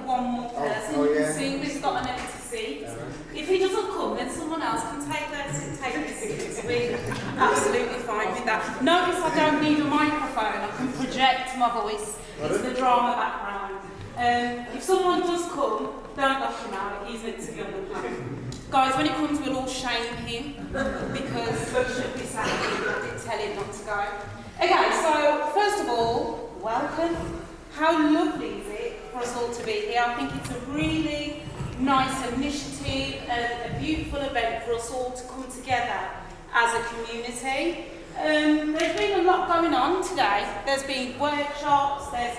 one more person. You can see we've got an empty seat. If he doesn't come, then someone else can take their seat. We're absolutely fine with that. Notice I don't need a microphone. I can project my voice. It's the drama background. If someone does come, don't lock him out. He's meant to be on the plan. Guys, when it comes, we'll all shame him because he should be saying I did tell him not to go. Okay, so first of all, welcome. How lovely is it for us all to be here? I think it's a really nice initiative and a beautiful event for us all to come together as a community. There's been a lot going on today. There's been workshops, there's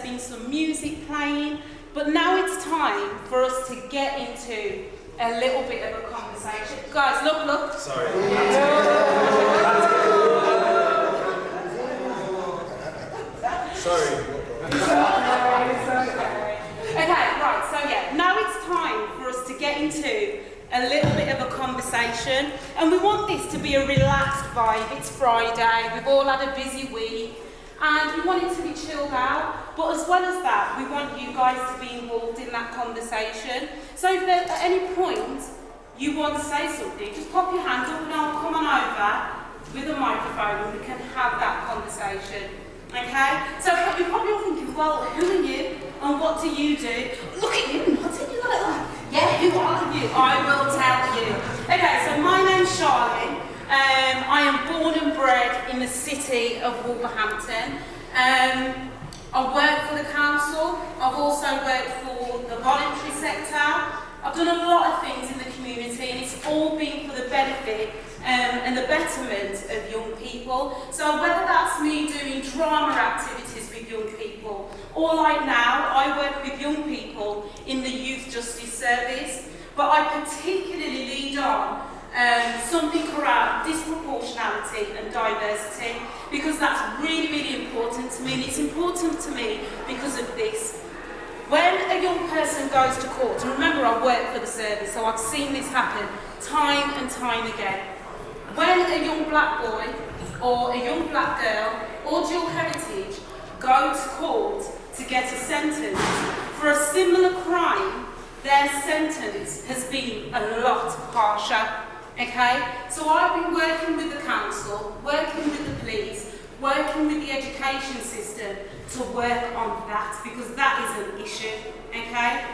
been some music playing, but now it's time for us to get into a little bit of a conversation. Guys, look. Sorry. Sorry. Okay, right, so yeah, now it's time for us to get into a little bit of a conversation, and we want this to be a relaxed vibe. It's Friday, we've all had a busy week, and we want it to be chilled out, but as well as that, we want you guys to be involved in that conversation. So if at any point you want to say something, just pop your hand up and I'll come on over with a microphone and we can have that conversation. Okay? So you're probably all thinking, well, who are you and what do you do? Look at you, nothing, you're like that. Yeah, who are you? I will tell you. Okay, so my name's Sharlie. I am born and bred in the city of Wolverhampton. I work for the council. I've also worked for the voluntary sector. I've done a lot of things in the community, and it's all been for the benefit and the betterment of young people. So whether that's me doing drama activities with young people, or like now, I work with young people in the Youth Justice Service, but I particularly lead on something around disproportionality and diversity, because that's really, really important to me, and it's important to me because of this. When a young person goes to court, and remember I work for the service, so I've seen this happen time and time again. When a young black boy or a young black girl or dual heritage go to court to get a sentence for a similar crime, their sentence has been a lot harsher. Okay? So I've been working with the council, working with the police, working with the education system to work on that, because that is an issue, okay?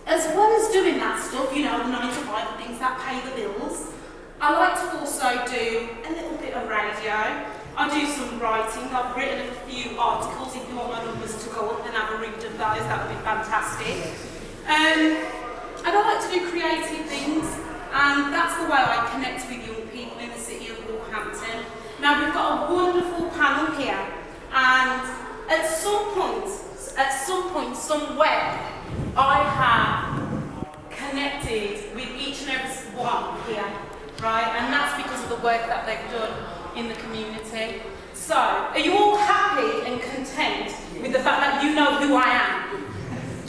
As well as doing that stuff, you know, the 9 to 5 things that pay the bills, I like to also do a little bit of radio. I do some writing. I've written a few articles. If you want my numbers to go up and have a read of those, that would be fantastic. And I like to do creative things, and that's the way I connect with young people in the city of Wolverhampton. Now we've got a wonderful panel here, and at some point, somewhere, I have connected with each and every one here, right? And that's because of the work that they've done in the community. So, are you all happy and content with the fact that you know who I am?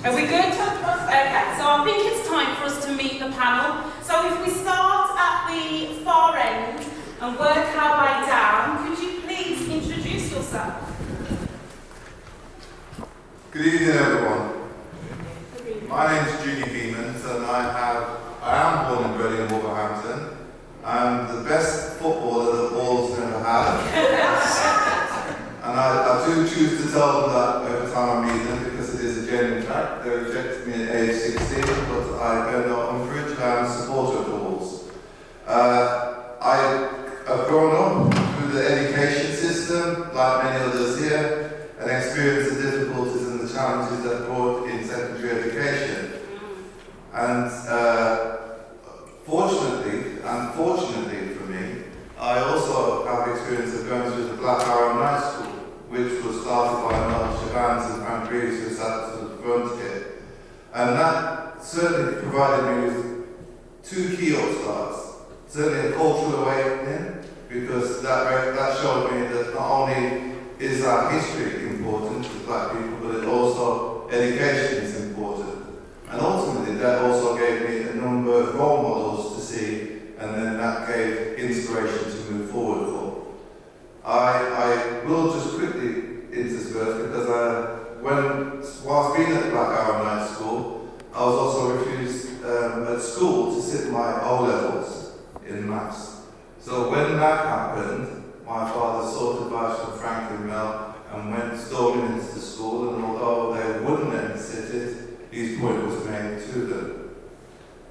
Are we good? Okay, so I think it's time for us to meet the panel. So if we start at the far end and work our way down, could you please introduce yourself? Good evening, everyone. My name is Hemans, and I am born and bred in Wolverhampton. I'm the best footballer that Wolves never had. And I do choose to tell them that every time I meet them, because it is a genuine fact. They rejected me at age 16, but I turned out umbrage. I am a supporter of the Wolves. I have grown up through the education system, like many others here, and experienced the difficulties and the challenges that brought in secondary education. And unfortunately for me, I also have experience of going through the Black Arrow Night School, which was started by Hemans and Frank Reeves, who sat to the front here. And that certainly provided me with two key upstarts. Certainly a cultural awakening, because that showed me that not only is our history important to black people, but it also, education is important. And ultimately that also gave me a number of role models to see, and then that gave inspiration to move forward for. I will just quickly intersperse because whilst being at Black Arrow Night School, I was also refused at school to sit my O-levels in maths. So when that happened, my father sought advice from Franklin Mel and went storming into the school, and although they wouldn't let me sit it, his point was made to them.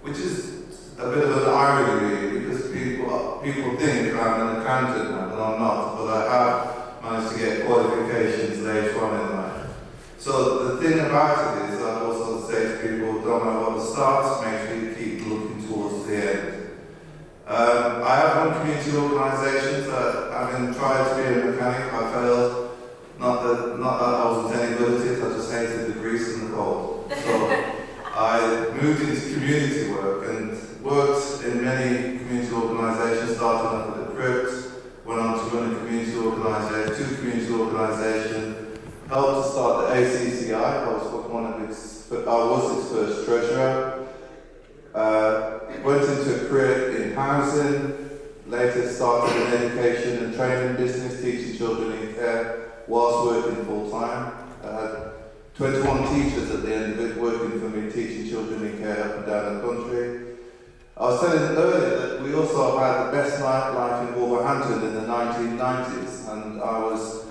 Which is a bit of an irony really, because people think I'm an accountant now, but I'm not, but I have managed to get qualifications later on in life. So the thing about it is, I also say to people, don't matter what the start, make sure you keep looking towards the end. I have run community organisations that, having tried to be a mechanic, I failed. Not that I wasn't any good at it, I just hated the grease and the cold. So I moved into community work and worked in many community organisations, starting off at the Crypt, went on to run a community organisation, 2 community organisations, helped to start the ACCI. I was its first treasurer. Went into a career in housing, later started an education and training business, teaching children in care whilst working full time. I had 21 teachers at the end of it working for me, teaching children in care up and down the country. I was telling earlier that we also had the best nightlife in Wolverhampton in the 1990s, and I was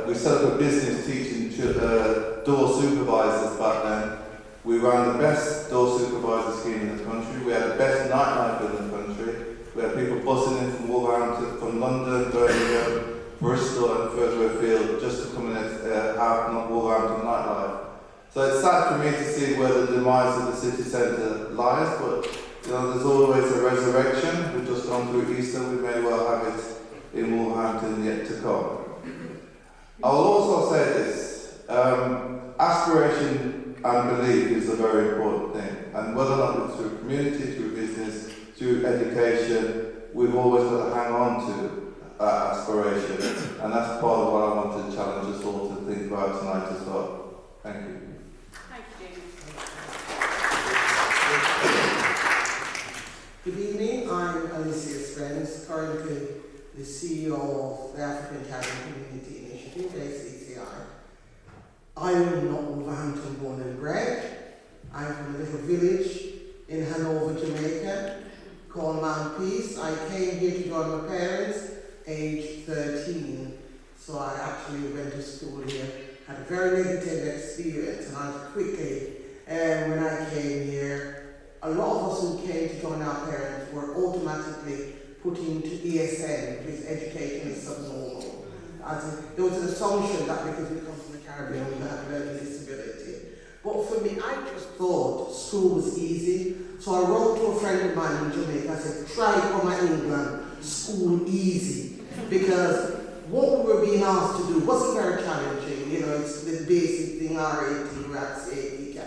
we set up a business teaching door supervisors back then. We ran the best door supervisor scheme in the country. We had the best nightlife in the country. We had people bussing in from Wolverhampton, from London, Birmingham, Bristol and further afield just to come in and have Wolverhampton nightlife. So it's sad for me to see where the demise of the city centre lies, but there's always a resurrection. We've just gone through Easter, we may well have it in Wolverhampton yet to come. I will also say this, aspiration and belief is a very important thing, and whether or not it's through community, through business, through education, we've always got to hang on to aspiration, and that's part of what I want to challenge us all to think about tonight as well. Thank you. Thank you. Good evening, I'm Alicia Spence, currently the CEO of the African Caribbean Community Initiative, ACCI. I'm not Wolverhampton born and bred. I'm from a little village in Hanover, Jamaica, called Mount Peace. I came here to join my parents, age 13. So I actually went to school here, had a very negative experience, and I quickly, when I came here, a lot of us who came to join our parents were automatically put into ESN, which is education is subnormal. There was an assumption that because we come from the Caribbean, we have learning disability. But for me, I just thought school was easy. So I wrote to a friend of mine in Jamaica, I said, try come to England, school easy. Because what we were being asked to do wasn't very challenging. It's the basic thing, RAT, RATs, APK.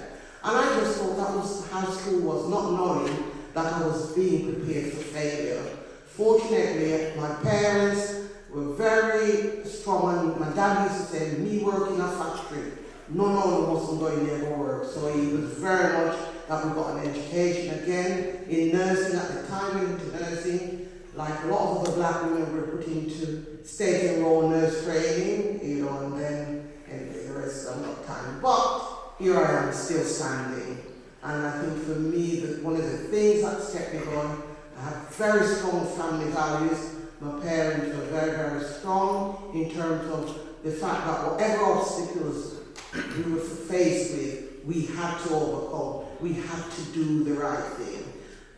And I just thought that was how school was, not knowing that I was being prepared for failure. Fortunately, my parents were very strong, and my dad used to say, me work in a factory, none of them wasn't going there to work. So he was very much that we got an education again in nursing. At the time we went into nursing, like a lot of the black women were put into state enrolled nurse training, and then anyway, the rest of not time. But here I am still standing. And I think for me, that one of the things that's kept me going, I have very strong family values. My parents were very, very strong in terms of the fact that whatever obstacles we were faced with, we had to overcome. We had to do the right thing.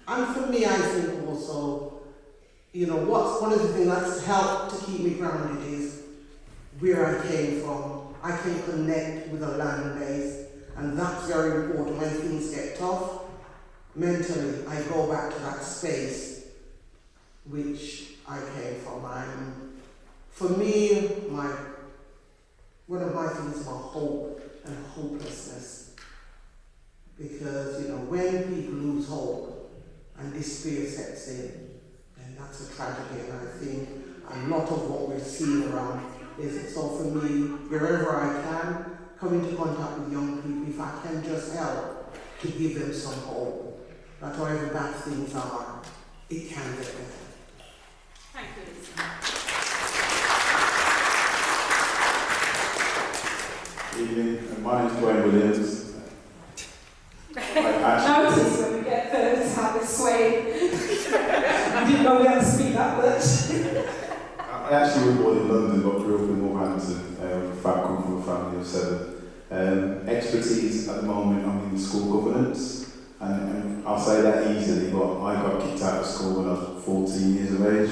And for me, I think also, what's one of the things that's helped to keep me grounded is where I came from. I can connect with a land base, and that's very important when things get tough. Mentally, I go back to that space which I came from. For me, one of my things is about hope and hopelessness. Because, when people lose hope and despair sets in, then that's a tragedy, and I think a lot of what we're seeing around is it. So for me, wherever I can, come into contact with young people, if I can just help to give them some hope, that however bad things are, it can get better. Thank you, Lisa. evening. My name's Duane Williams. Notice when we get further how it's swaying. I didn't know we had to speak that much. I actually was born in London, but grew up in Wolverhampton. I come from a family of 7. Expertise at the moment, I'm in school governance, and I'll say that easily, but I got kicked out of school when I was 14 years of age.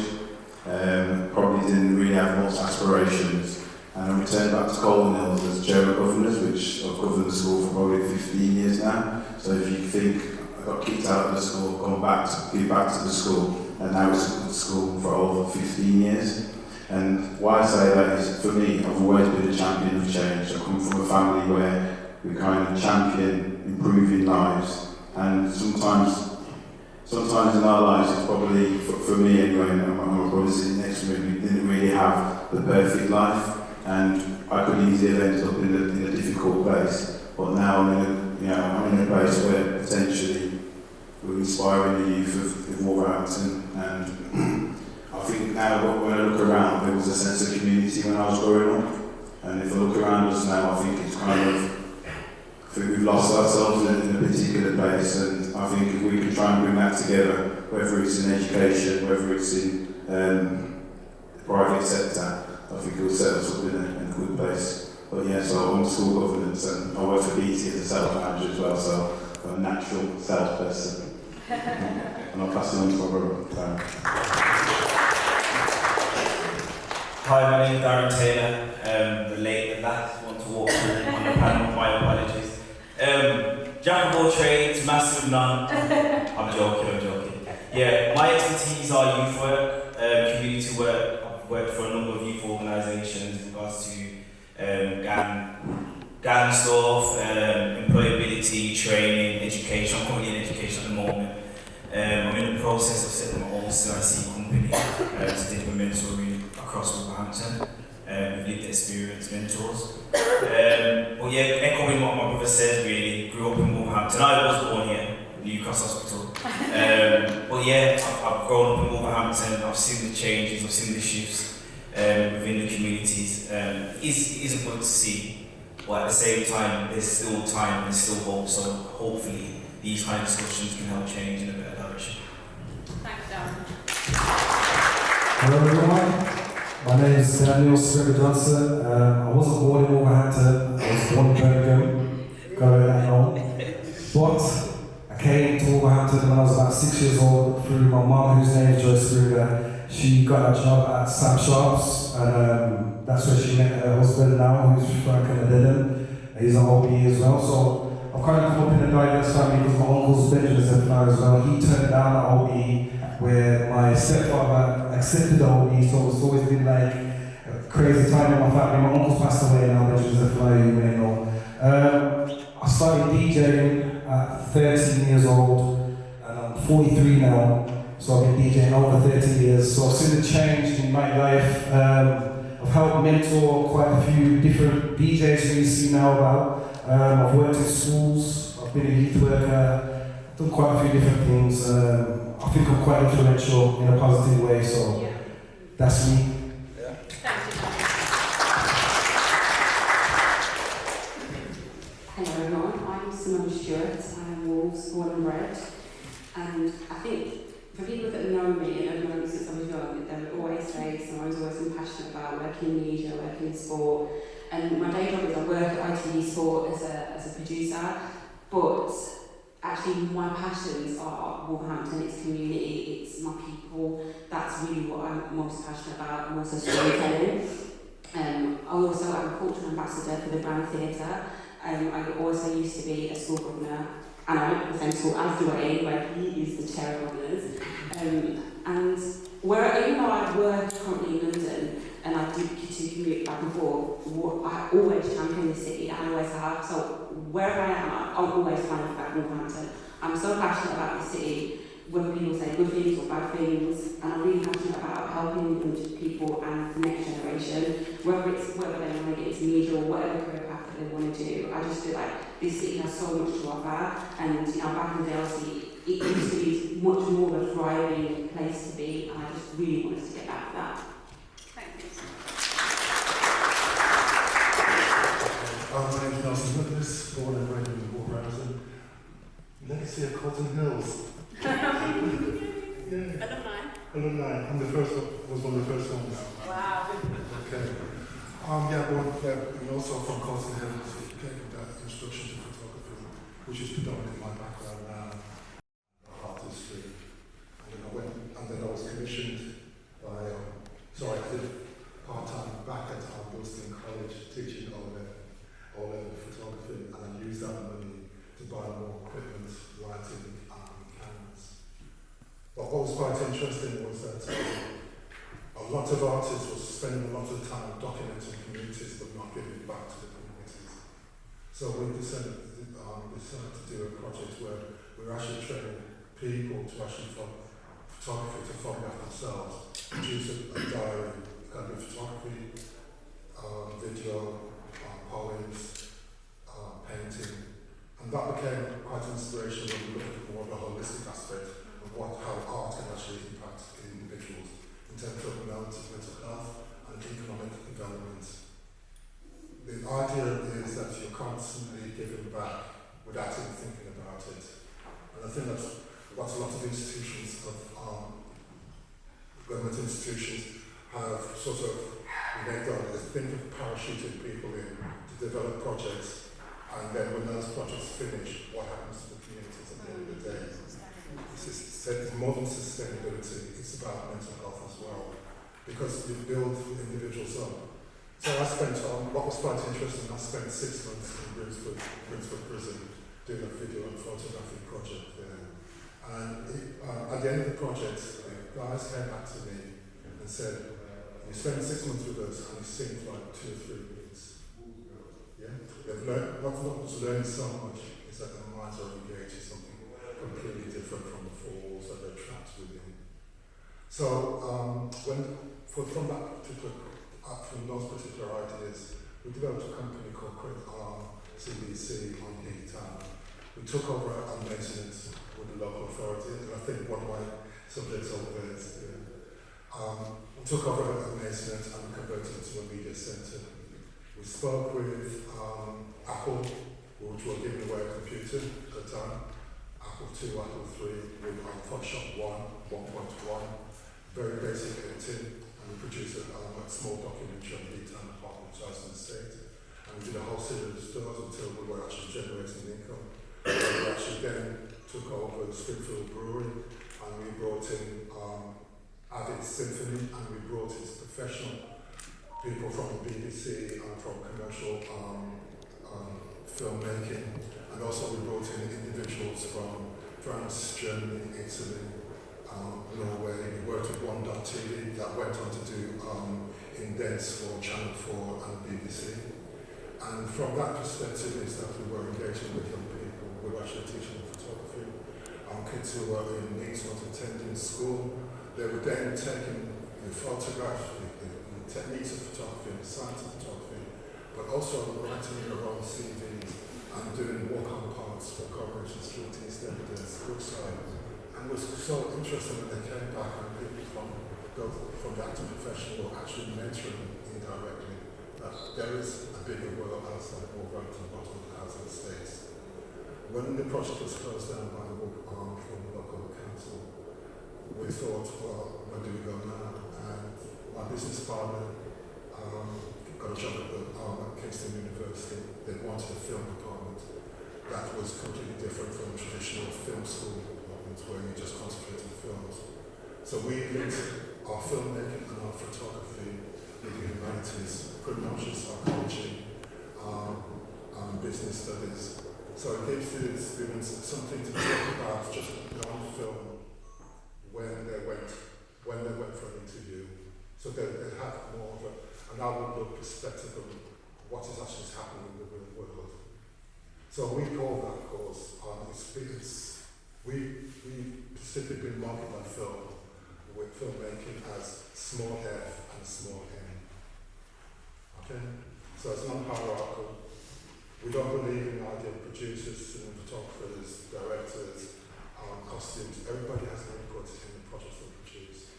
Probably didn't really have much aspirations. And I returned back to Golden Hills as chair of governors, which I've governed the school for probably 15 years now. So if you think I got kicked out of the school, gone back to give back to the school, and now it's at school for over 15 years. And why I say that is, for me, I've always been a champion of change. I come from a family where we kind of champion improving lives, and sometimes in our lives, it's probably, for me anyway, and my brother sitting next to me, we didn't really have the perfect life. And I could easily have ended up in a difficult place, but now I'm in a place where potentially we're inspiring the youth of Wolverhampton, and I think now when I look around, there was a sense of community when I was growing up, and if I look around us now, I think it's kind of, I think we've lost ourselves in a particular place, and I think if we can try and bring that together, whether it's in education, whether it's in the private sector, I think it will set us up in a good place. But yeah, so I'm school governance, and I work for BT as a sales manager as well, so I'm a natural salesperson. And I'll pass it on to my brother, Darren. Hi, my name is Darren Taylor, the last one to walk through on the panel, my apologies. Jack of all trades, master of none. I'm joking. Yeah, my expertise are youth work, community work. I've worked for a number of youth organisations in regards to gang stuff, employability, training, education. I'm currently in education at the moment. I'm in the process of setting my own CIC company to deliver mentoring across Wolverhampton with lived experience mentors. But yeah, echoing what my brother says, really, grew up in Wolverhampton. I was born here, Newcastle Hospital. But yeah, I've grown up in Wolverhampton. I've seen the changes, I've seen the shifts within the communities. It isn't good to see, but at the same time, there's still time and there's still hope. So hopefully, these kind of discussions can help change in a better direction. Thanks, Darren. Hello everyone, my name is Daniel Scribber Johnson. I wasn't born in Wolverhampton, I was born in Birmingham, got that home. But I came to Wolverhampton when I was about 6 years old through my mum, whose name is Joyce Scribber. She got a job at Sam Sharp's, and that's where she met her husband now, who's Frank and he's an OB as well. So I've kind of come up in a diverse family because my uncle's Benjamin Zephyr as well. He turned down the OB where my stepfather accepted the OB, so it's always been like a crazy time in my family. My uncle's passed away now, Benjamin Zephyr, you may know. I started DJing at 13 years old, and I'm 43 now, so I've been DJing over 30 years. So I've seen the change in my life. I've helped mentor quite a few different DJs who you see now about. I've worked in schools, I've been a youth worker, I've done quite a few different things. I think I'm quite influential in a positive way, so that's me. Yeah. Thank you. Hello everyone, I'm Simone Stewart. I'm Wolves, born and bred. And I think for people that know me and have known me since I was young, they would always say Simone's always been passionate about working in media, working in sport. And my day job is I work at ITV Sport as a producer, but actually my passions are Wolverhampton, it's community, it's my people. That's really what I'm most passionate about. I'm also storytelling. I also am a cultural ambassador for the Brown Theatre. I also used to be a school governor, and I went to the same school as Duane, where he is the chair of governors. And even though I work currently in London, and I do commute back and forth, I always champion the city, and I always have. So wherever I am, I'm always trying to back Wolverhampton. I'm so passionate about the city, whether people say good things or bad things, and I'm really passionate about helping people and the next generation, whether they want to get into media or whatever career path that they want to do. I just feel like this city has so much to offer, and back in the day, obviously, it used to be much more of a thriving place to be, and I just really want us to get back to that. Thank you. My name Milton Hills. Yeah. Alumni. I'm the first one, was one of the first ones. Wow. Okay. And also from Colton Hills, taking that instruction to photography, which is predominantly my background now, artistry. And then I was commissioned by, I did part-time back at Boston College teaching O-level photography, and I used that money to buy more equipment, lighting, and cameras. But what was quite interesting was that a lot of artists were spending a lot of time documenting communities but not giving back to the communities. So we decided to do a project where we're actually training people to actually photography to photograph themselves, produce a diary, kind of photography, video, poems, painting, and that became quite an inspiration when we looked at more of a holistic aspect of how art can actually impact individuals in terms of mental health and economic development. The idea is that you're constantly giving back without even thinking about it, and I think that's what a lot of institutions government institutions have sort of made on is think of parachuting people in to develop projects, and then when those projects finish, what happens to the communities at the end of the day? It's more than sustainability, it's about mental health as well, because you build individuals up. So I spent what was quite interesting, I spent 6 months in Grimsford Prison doing a video and photography project there. And at the end of the project, guys came back to me and said, you spent 6 months with us and it seemed like 2 or 3 weeks. Yeah? They've learned, not just learned so much, is that their minds are engaged in something completely different from the 4 walls that they're trapped within. So from those particular ideas, we developed a company called CBC on Heath Town. We took over our maintenance with the local authority, and I think one of my subjects over there is we took over a maintenance and we converted it to a media centre. We spoke with Apple, which were giving away a computer at the time, Apple II, Apple III, with Photoshop 1.1, very basic editing, and we produced a small documentary on Heath Town Apartment House Estate. And we did a whole series of stores until we were actually generating income. We actually then took over the Springfield Brewery, and we brought in Avid Symphony, and we brought in professional people from the BBC and from commercial filmmaking, and also we brought in individuals from France, Germany, Italy, Norway. We worked with One.TV that went on to do indents for Channel 4 and BBC. And from that perspective is that we were engaging with young people. We were actually teaching them photography. Kids who were in Leeds not attending school, they were then taking the photograph, the techniques of photography and the science of photography, but also writing their own CVs and doing walk-on parts for Coronation Street, East Evidence, Brookside. And it was so interesting when they came back and people from the acting profession were actually mentoring indirectly that there is a bigger world outside Wolverhampton, not on the housing estates. When the project was closed down by the from the local council, we thought, well, where do we go now? And my business partner got a job at Kingston University. They wanted a film department that was completely different from traditional film school departments where you just concentrate on films. So we linked our filmmaking and our photography with the humanities, criminology, psychology, business studies. So it gives the students something to talk about just beyond film when they went for an interview. So they have more of an outlook perspective of what is actually happening in the real world. So we call that course we specifically market that film with filmmaking as small F and small N. Okay? So it's not hierarchical. We don't believe in the idea of producers, cinematographers, directors, costumes. Everybody has an input in the projects they produce.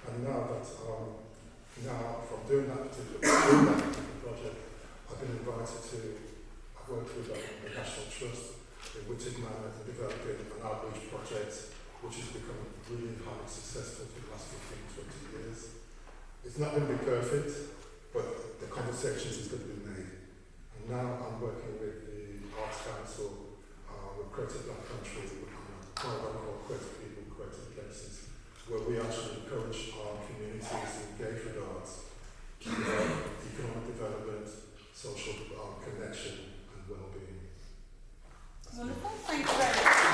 And now that from doing that particular project, I've been invited to work with the National Trust in witting manner and developing an outreach project which has become really highly successful for the last 15, 20 years. It's not going to be perfect, but the conversations is going to be made. And now I'm working with the Arts Council, with Creative Black Country, and a program called Creative People, Creative Places, where we actually encourage our communities to engage with arts, economic development, social connection and well-being. Wonderful, thank you very much.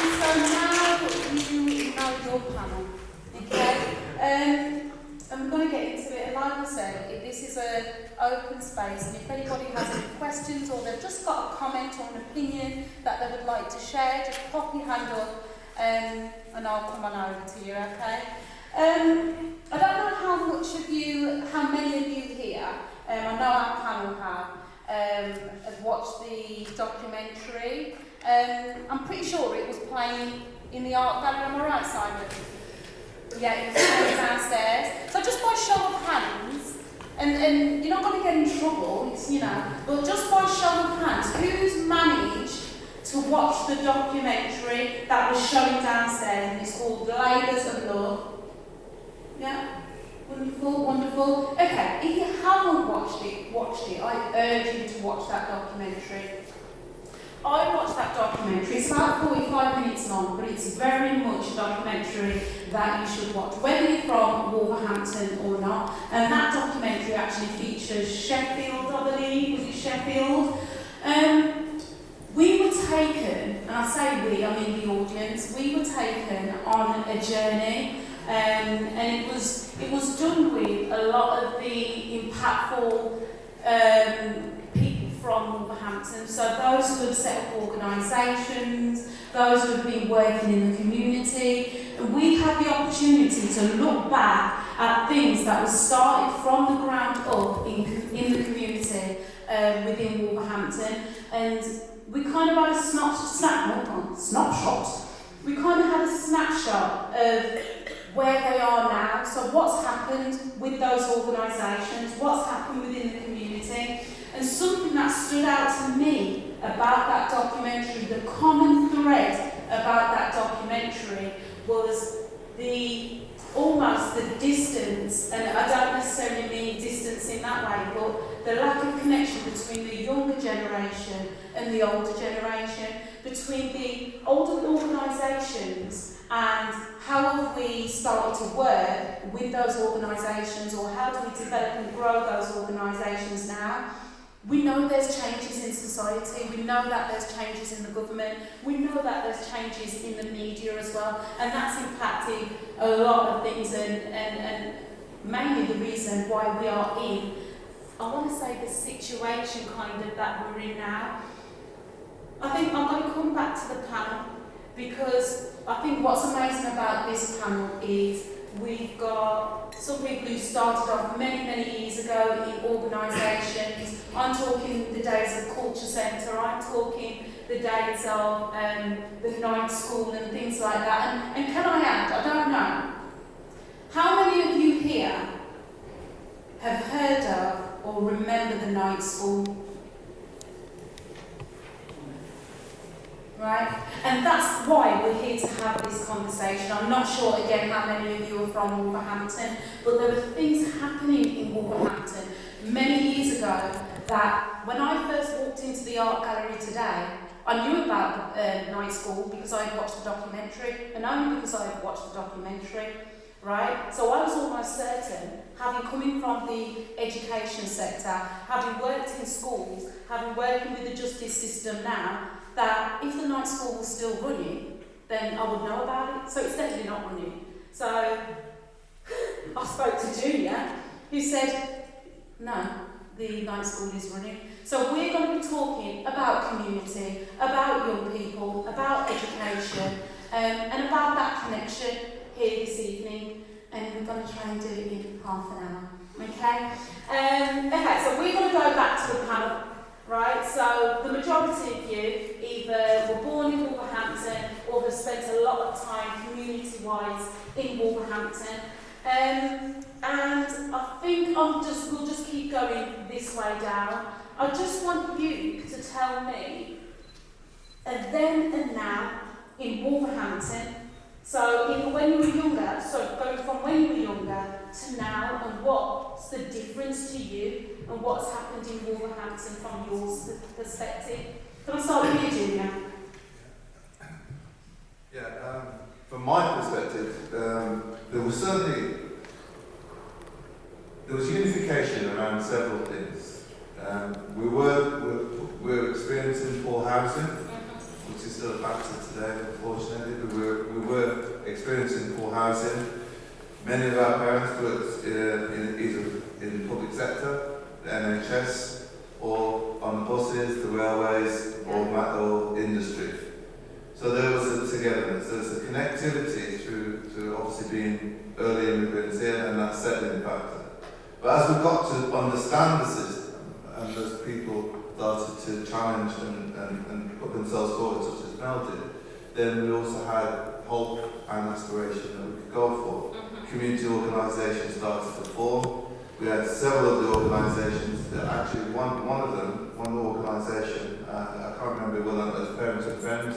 So now you know your panel, okay? I'm going to get into it, and like I said, this is an open space, and if anybody has any questions or they've just got a comment or an opinion that they would like to share, just pop your hand up and I'll come on over to you, okay? I don't know how many of you here, I know our panel have watched the documentary. I'm pretty sure it was playing in the art gallery, am I right, Simon? Yeah, it was playing downstairs. So just by show of hands, and you're not going to get in trouble, it's, but just by show of hands, who's managed to watch the documentary that was showing downstairs, and it's called Labours of Love? Yeah? Wonderful, wonderful. Okay, if you haven't watched it, I urge you to watch that documentary. I watched that documentary. It's about 45 minutes long, but it's very much a documentary that you should watch, whether you're from Wolverhampton or not. And that documentary actually features Sheffield, I believe. Was it Sheffield? We were taken, and I say we, I mean the audience, we were taken on a journey, and it was done with a lot of the impactful people from Wolverhampton. So those who have set up organisations, those who have been working in the community, and we had the opportunity to look back at things that were started from the ground up in the community within Wolverhampton, and we kind of had a snapshot. We kind of had a snapshot of where they are now. So what's happened with those organisations, what's happened within the community, and something that stood out to me about that documentary, the common thread about that documentary was almost the distance, and I don't necessarily mean distance in that way, but the lack of connection between the younger generation and the older generation, between the older organisations and how have we started to work with those organisations, or how do we develop and grow those organisations now. We know there's changes in society, we know that there's changes in the government, we know that there's changes in the media as well, and that's impacting a lot of things, and mainly the reason why we are in, I want to say, the situation kind of that we're in now. I think I'm going to come back to the panel, because I think what's amazing about this panel is we've got some people who started off many years ago in organisations. I'm talking the days of Culture Centre, I'm talking the days of the night school and things like that. And can I add, I don't know, how many of you here have heard of or remember the night school? Right? And that's why we're here to have this conversation. I'm not sure, again, how many of you are from Wolverhampton, but there were things happening in Wolverhampton many years ago that when I first walked into the art gallery today, I knew about night school because I had watched the documentary, and only because I had watched the documentary, right? So I was almost certain, having coming from the education sector, having worked in schools, having working with the justice system now, that if the night school was still running, then I would know about it. So it's definitely not running. So I spoke to Junior, who said, no, the night school is running. So we're going to be talking about community, about young people, about education, and about that connection here this evening. And we're going to try and do it in half an hour. Okay? Okay, so we're going to go back to the panel. Right, so the majority of you either were born in Wolverhampton or have spent a lot of time community-wise in Wolverhampton. And I think we'll just keep going this way down. I just want you to tell me a then and now in Wolverhampton. So even when you were younger, so going from when you were younger to now, and what's the difference to you and what's happened in Wolverhampton from your perspective? Can I start with you, Junior? Yeah, from my perspective, there was unification around several things. We were experiencing poor housing, which is still a factor today, unfortunately. We were experiencing poor housing. Many of our parents worked either in the public sector, the NHS, or on the buses, the railways, or industry. So there was a togetherness, there was a connectivity through obviously being early immigrants here, and that settling factor. But as we got to understand the system, and as people started to challenge and put themselves forward, such as Mel did, then we also had hope and aspiration that we could go for. Community organisations started to form. We had several of the organisations that actually, one organisation, I can't remember whether it was Parents and Friends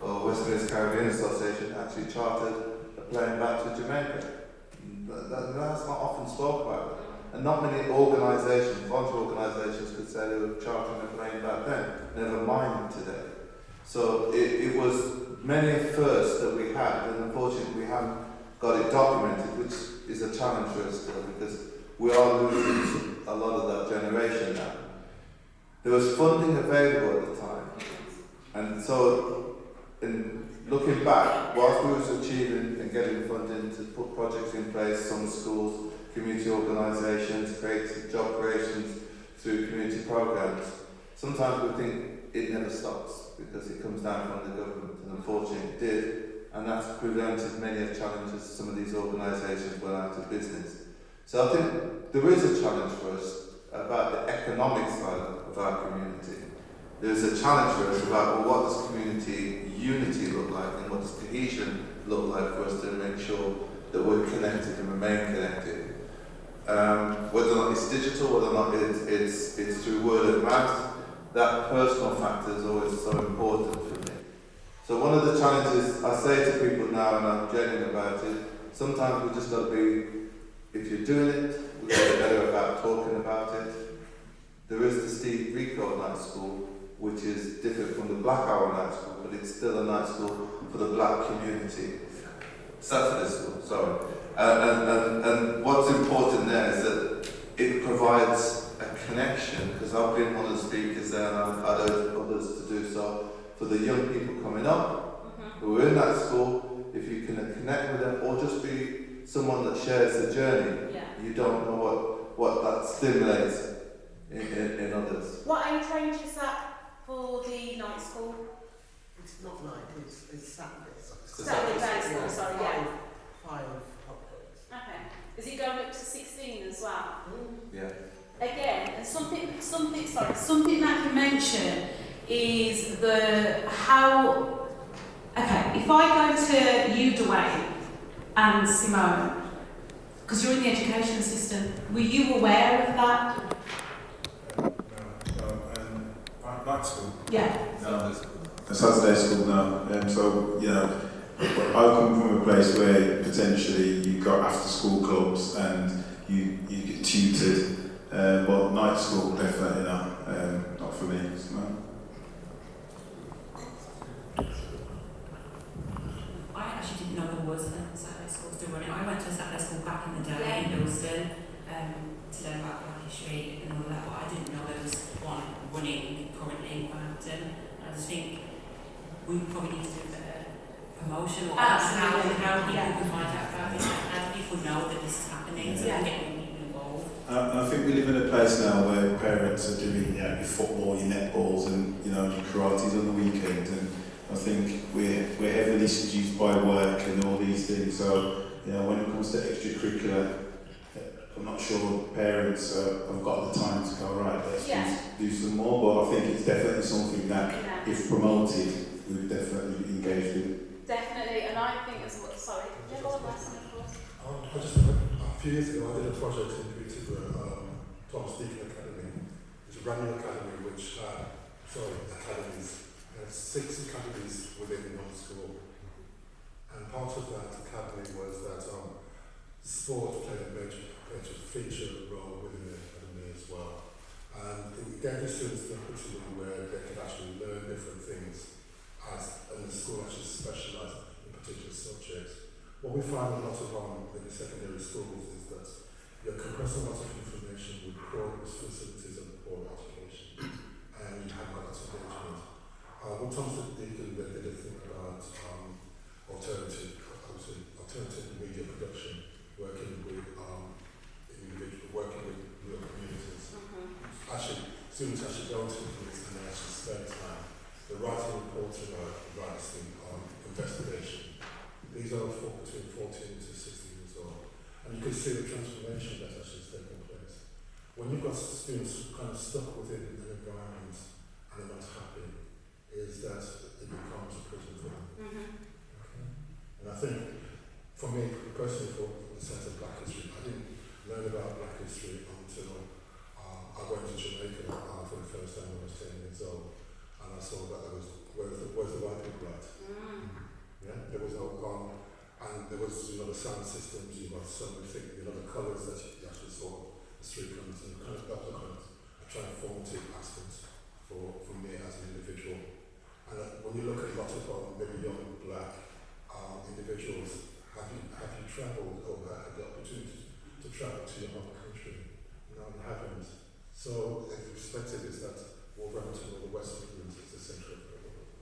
or West Coast Caribbean Association, actually chartered a plane back to Jamaica. That's not often spoke about. And not many organisations, voluntary organisations, could say they were chartering a plane back then, never mind today. So it was many firsts that we had, and unfortunately we haven't got it documented, which is a challenge for us still, because we are losing a lot of that generation now. There was funding available at the time, and so in looking back, whilst we were achieving and getting funding to put projects in place, some schools, community organisations, creative job creations through community programmes, sometimes we think it never stops because it comes down from the government, and unfortunately it did, and that's prevented many challenges. Some of these organisations went out of business. So I think there is a challenge for us about the economic side of our community. There's a challenge for us about, well, what does community unity look like, and what does cohesion look like for us to make sure that we're connected and remain connected. Whether or not it's digital, whether or not it's through word of mouth, that personal factor is always so important for me. So one of the challenges I say to people now, and I'm genuine about it, sometimes we just got to be, if you're doing it, we've got to be better about talking about it. There is the Steve Rico Night School, which is different from the Black Hour Night School, but it's still a night school for the black community. Saturday school, sorry. And what's important there is that it provides a connection, because I've been one of the speakers there, and I'd urge others to do so, for the young people coming up who are in that school. If you can connect with them, or just be someone that shares the journey, you don't know what that stimulates in others. What age range is that for the night school? It's not night, it's Saturday. Saturday day school, sorry, yeah. 5 upwards. Okay. Is it going up to 16 as well? Yeah. Again, and something that you mentioned is how. Okay, if I go to you, Duane, and Simone, because you're in the education assistant, were you aware of that? Night school? Yeah. No, Saturday school, no. So, you know, I come from a place where potentially you got after school clubs and you get tutored, but night school definitely not for me. No. I actually didn't know there was a Saturday school still running. I went to a Saturday school back in the day in Bilston to learn about Black history and all that, but I didn't know there was one running currently in Wolverhampton. I just think we probably need to do a better promotion, or how people can find out about it, how do people know that this is happening, so they get people involved. I think we live in a place now where parents are doing your football, your netballs, and your karates on the weekend, and I think we're heavily seduced by work and all these things. So when it comes to extracurricular, I'm not sure parents have got the time to go, right, let's do some more, but I think it's definitely something that, if promoted, we would definitely be engaged in. Definitely, and I think as well. Sorry, did you have one last one, of course? I few years ago, I did a project in Peterborough, Thomas Deacon Academy. It's a brand new academy which had, academies. There are 6 academies within one school. And part of that academy was that sport played a major feature role within the academy as well. And it gave the students the opportunity where they could actually learn different things and the school actually specialised in particular subjects. What we find a lot of maybe secondary schools is that you're compressing a lot of information with poor facilities and poor education, and you haven't got that engagement. With Thomas Deacon, they did a thing about alternative media production, working with individuals, working with real communities. Actually, students actually go into this and they actually spend time. They're writing reports about writing investigation. These are between 14 to 16 years old. And you can see the transformation that actually is taking place. When you've got students kind of stuck within an environment and they're not happy, is that it becomes a prison for them. Okay? And I think, for me, personally, for the sense of Black history, I didn't learn about Black history until I went to Jamaica for the first time when I was 10 years old. And I saw that there was, where's the white people at? Yeah, there was no and there was, the sound systems, the colours that you actually saw, the street colours, and that was a kind of a transformative aspect for me as an individual. And when you look at a lot of maybe young Black individuals, have you travelled or had the opportunity to travel to your home country? No, you haven't. So the perspective is that Wolverhampton or the West Midlands is the centre of the world.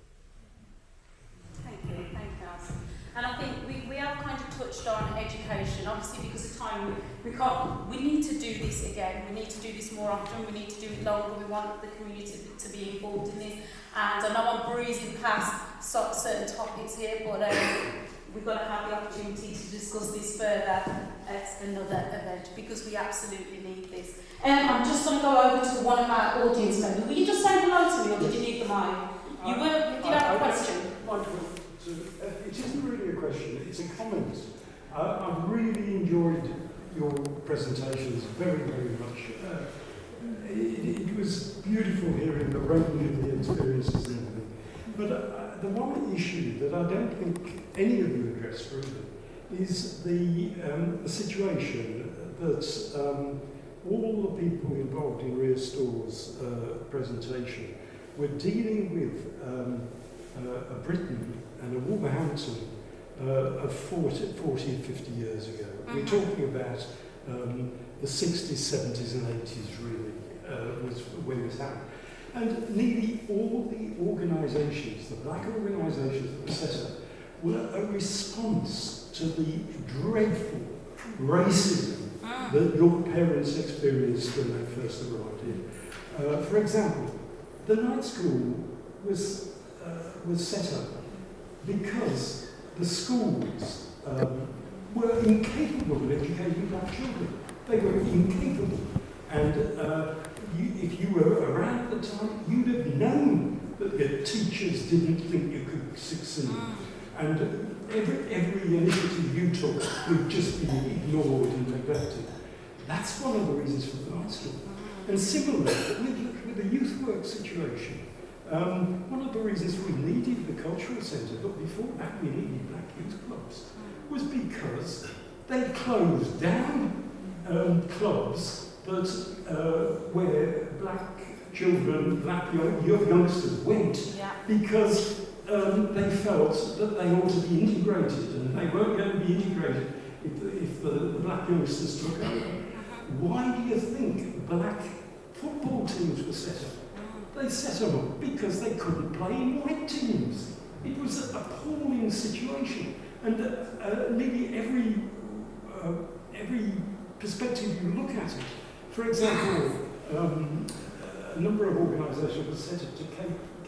Thank you, Alison. And I think we have kind of touched on education, obviously because of time we need to do this again, we need to do this more often, we need to do it longer, we want the community to be involved in this. And I know I'm breezing past certain topics here, but we've got to have the opportunity to discuss this further at another event because we absolutely need this. I'm just going to go over to one of our audience members. Will you just say hello to me or did you need the mic? You did have a question. Wonderful. It isn't really a question, it's a comment. I've really enjoyed your presentations very, very much. It was beautiful hearing the range of the experiences and everything. But the one issue that I don't think any of you addressed really is the situation that all the people involved in Rhea Storr's presentation were dealing with a Britain and a Wolverhampton of 40 and 50 years ago. We're talking about the 60s, 70s and 80s really was when this happened. And nearly all the organisations, the Black organisations that were set up, were a response to the dreadful racism that your parents experienced when they first arrived here. For example, the night school was set up because the schools were incapable of educating Black children. They were incapable. And if you were around at the time, you'd have known that the teachers didn't think you could succeed. And every initiative you took would just be ignored and neglected. That's one of the reasons for the night school. And similarly, with the youth work situation, one of the reasons we needed the cultural centre, but before that we needed Black youth clubs, was because they closed down clubs that where Black children, Black youngsters went because they felt that they ought to be integrated, and they weren't going to be integrated if the Black youngsters took over. Why do you think Black football teams were set up? They set them up because they couldn't play in white teams. It was an appalling situation, and nearly every perspective you look at it. For example, a number of organisations were set up to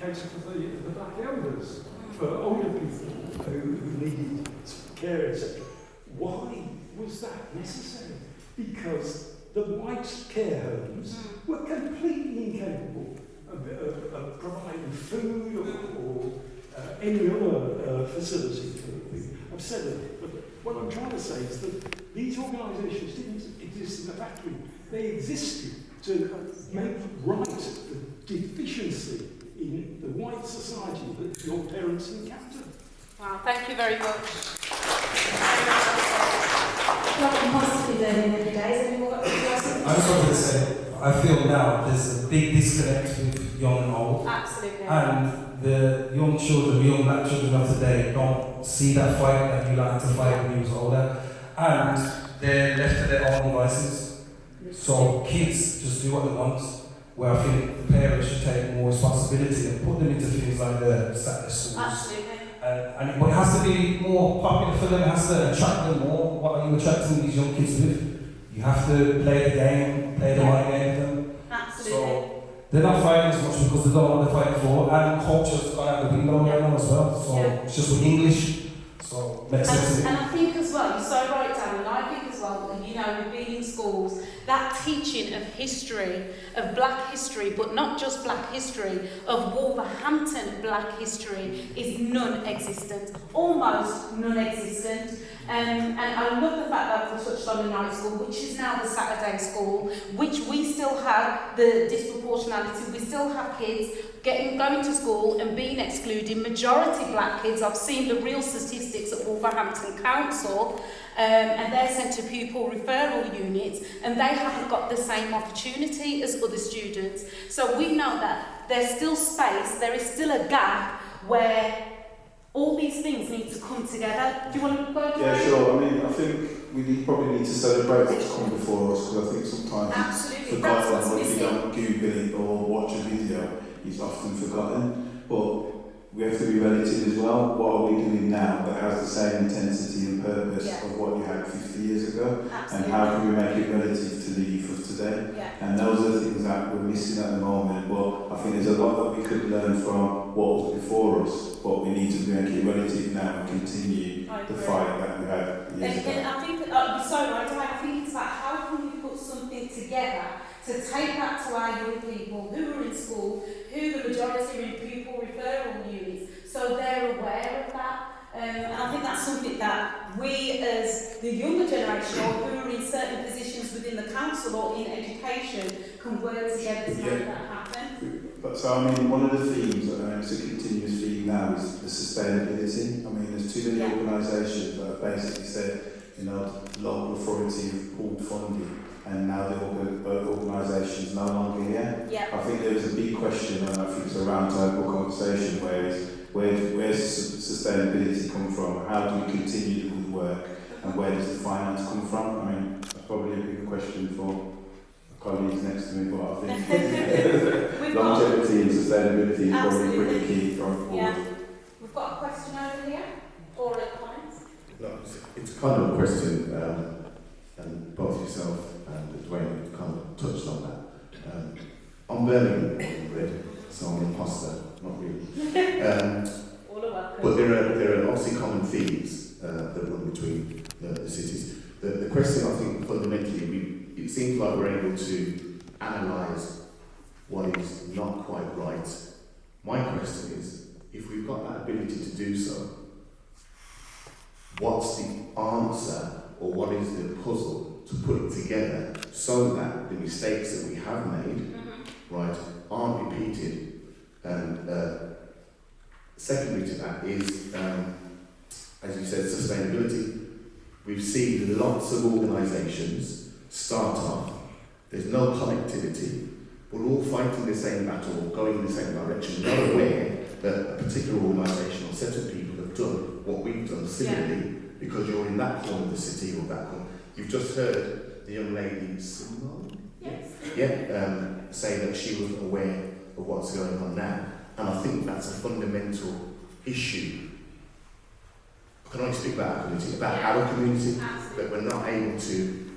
cater for the Black elders, for older people who needed care, etc. Why was that necessary? Because the white care homes were completely incapable of providing food or any other facility. I've said it, but what I'm trying to say is that these organisations didn't exist in a vacuum. They existed to make right the deficiency in the white society that your parents encountered. Wow, thank you very much. Well, constantly learning every day. Is there any more? I just wanted to say, I feel now there's a big disconnect with young and old. Absolutely. And the young children, the young black children of today don't see that fight that you like to fight when you was older. And they're left to their own devices. So kids just do what they want. Where I think the parents should take more responsibility and put them into things like the Saturday schools. Absolutely. But it has to be more popular for them, it has to attract them more. What are you attracting these young kids with? You have to play the game, play the mind game with them. Absolutely. So they're not fighting as much because they don't know what they're fighting for. And culture's gone out the window right now as well. So it's just with English. So it makes sense to me. And I think as well, you're so right, Darren, I think as well, you know, with being in schools, that teaching of history, of black history, but not just black history, of Wolverhampton black history is non-existent, almost non-existent. And I love the fact that we touched on the night school, which is now the Saturday school, which we still have the disproportionality, we still have kids going to school and being excluded, majority black kids. I've seen the real statistics at Wolverhampton Council, and they're sent to pupil referral units, and they haven't got the same opportunity as other students. So we know that there's still space, there is still a gap where all these things need to come together. Do you want to go? Yeah, sure. I mean, I think we probably need to celebrate what's come before us, because I think sometimes it's forgotten when you don't Google it or watch a video. It's often forgotten, but we have to be relative as well. What are we doing now that has the same intensity and purpose of what you had 50 years ago? Absolutely. And how can we make it relative to the youth of today? Yeah. And those are the things that we're missing at the moment. But I think there's a lot that we could learn from what was before us, but we need to make it relative now and continue the fight that we had years ago. And I think that you're so right, I think it's about how can we put something together to take that to our young people who are in school, who the majority are in pupil referral units, so they're aware of that. And I think that's something that we as the younger generation, or who are in certain positions within the council or in education, can work together to make that happen. But so, I mean, one of the themes, it's a continuous theme now, is the sustainability. I mean, there's too many organisations that have basically said, you know, local authority have pulled funding, and now the organisation's no longer here. Yeah. I think there was a big question, and I think it's a roundtable conversation, where's sustainability come from? How do we continue the good work? And where does the finance come from? I mean, that's probably a bigger question for colleagues next to me, but I think longevity and sustainability is probably pretty key going forward. Yeah. We've got a question over here, or a comment? No, it's kind of a question, and both yourself and Duane kind of touched on that. I'm Birmingham and bred, so I'm an imposter, not really. All are welcome. But there are obviously common themes that run between the cities. The question, I think, fundamentally, it seems like we're able to analyse what is not quite right. My question is, if we've got that ability to do so, what's the answer, or what is the puzzle to put it together so that the mistakes that we have made, right, aren't repeated? And secondary to that is, as you said, sustainability. We've seen lots of organisations start off, there's no connectivity, we're all fighting the same battle, going in the same direction, not aware that a particular organisation or set of people have done what we've done similarly, because you're in that corner of the city or that corner. You've just heard the young lady, Simone? Yes. Say that she wasn't aware of what's going on now. And I think that's a fundamental issue. I can only speak about our community, that we're not able to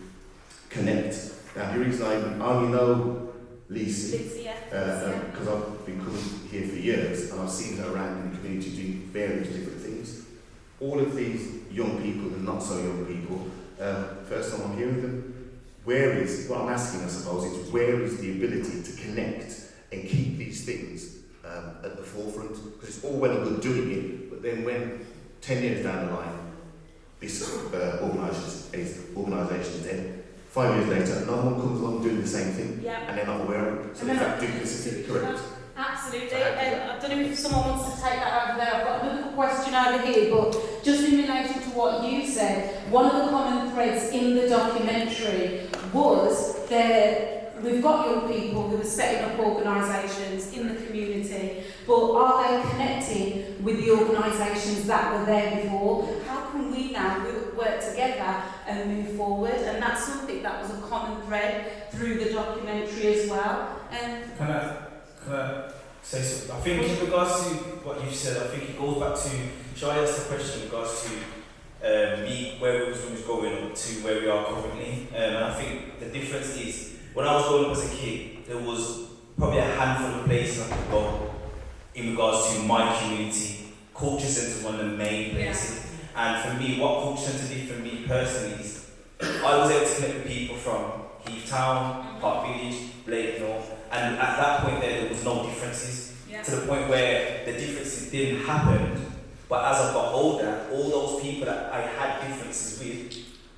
connect. Now, the reason I only know Lisa, because I've been coming here for years and I've seen her around in the community doing various different things. All of these young people and not so young people, first time I'm hearing them, what I'm asking, I suppose, is where is the ability to connect and keep these things at the forefront? Because it's all well and good doing it, but then when 10 years down the line, this organisation is dead. 5 years later, another one comes along doing the same thing, Yeah. and they're not aware of it. So is that duplicity correct? Absolutely. I don't know if someone wants to take that over there. I've got another question over here, but just in relation to what you said, one of the common threads in the documentary was that we've got young people who are setting up organisations in the community, but are they connecting with the organisations that were there before? How can we now work together and move forward? And that's something that was a common thread through the documentary as well. And Can I say something? I think in regards to what you've said, I think it goes back to, Sharlie asked the question in regards to where we was going up to where we are currently. And I think the difference is, when I was growing up as a kid, there was probably a handful of places I could go in regards to my community. Culture centre was one of the main places. And for me, what culture centre did for me personally is, I was able to connect with people from Heath Town, Park Village, Blake North, and at that point there was no differences. To the point where the differences didn't happen, but as I got older, all those people that I had differences with,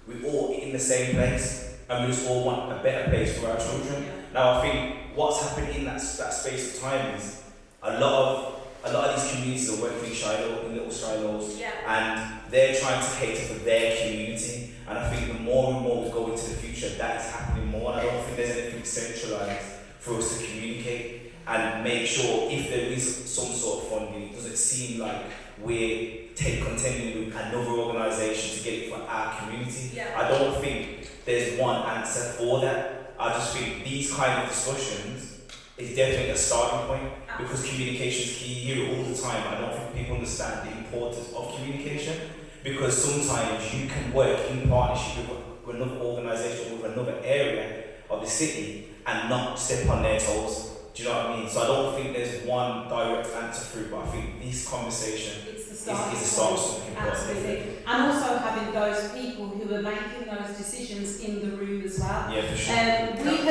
we all in the same place. And we just all want a better place for our children. Now I think what's happened in that space of time is a lot of these communities are working in little silos, and they're trying to cater for their community. And I think the more and more we go into the future, that is happening more. And I don't think there's anything centralised for us to communicate and make sure if there is some sort of funding, it doesn't seem like we're contending with another organisation to get it for our community. I don't think there's one answer for that. I just think these kind of discussions is definitely a starting point, because communication is key. You hear it all the time. I don't think people understand the importance of communication, because sometimes you can work in partnership with another organisation or with another area of the city and not step on their toes. Do you know what I mean? So I don't think there's one direct answer through, but I think this conversation is the start of something. Absolutely. And also having those people who are making those decisions in the room as well. Yeah, for sure. We